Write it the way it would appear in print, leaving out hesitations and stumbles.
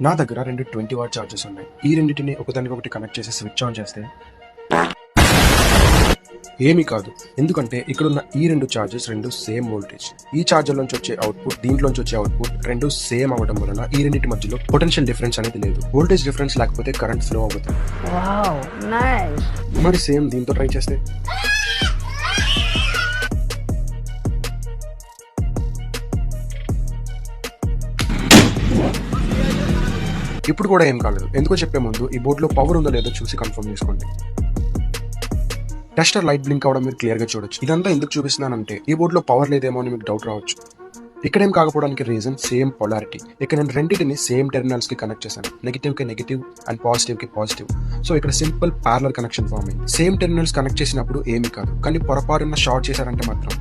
నా దగ్గర 2 20 what charges ఉన్నాయి. ఈ రెండింటిని ఒకదానికొకటి కనెక్ట్ చేసి స్విచ్ ఆన్ చేస్తే ఏమీ కాదు. ఎందుకంటే ఇక్కడున్న ఈ 2 చార్జెస్ రెండు సేమ్ వోల్టేజ్. ఈ చార్జర్ నుంచి వచ్చే అవుట్పుట్, దీంట్లోంచి వచ్చే అవుట్పుట్ రెండు సేమ్ అవ్వడం వలన ఈ రెండింటి మధ్యలో పొటెన్షియల్ డిఫరెన్స్ అనేది లేదు. వోల్టేజ్ డిఫరెన్స్ లేకపోతే కరెంట్ ఫ్లో అవుతుంది. మరి సేమ్ దీంతో ట్రై చేస్తే ఇప్పుడు కూడా ఏం కాలేదు. ఎందుకో చెప్పే ముందు ఈ బోర్డులో పవర్ ఉందో లేదో చూసి కన్ఫర్మ్ చేసుకోండి. టెస్టర్ లైట్ బ్లింక్ అవడం మీరు క్లియర్ గా చూడొచ్చు. ఇదంతా ఎందుకు చూపిస్తున్నానంటే ఈ బోర్డులో పవర్ లేదేమో అని మీకు డౌట్ రావచ్చు. ఇక్కడేం కాకపోవడానికి రీజన్ సేమ్ పొలారిటీ. ఇక్కడ నేను రెండింటిని సేమ్ టెర్మినల్స్ కి కనెక్ట్ చేశాను. నెగిటివ్ కి నెగిటివ్ అండ్ పాజిటివ్ కి పాజిటివ్. సో ఇక్కడ సింపుల్ ప్యారలల్ కనెక్షన్ ఫామ్ అయింది. సేమ్ టెర్మినల్స్ కనెక్ట్ చేసినప్పుడు ఏమీ కాదు, కానీ పొరపాటున షార్ట్ చేశారంటే మాత్రం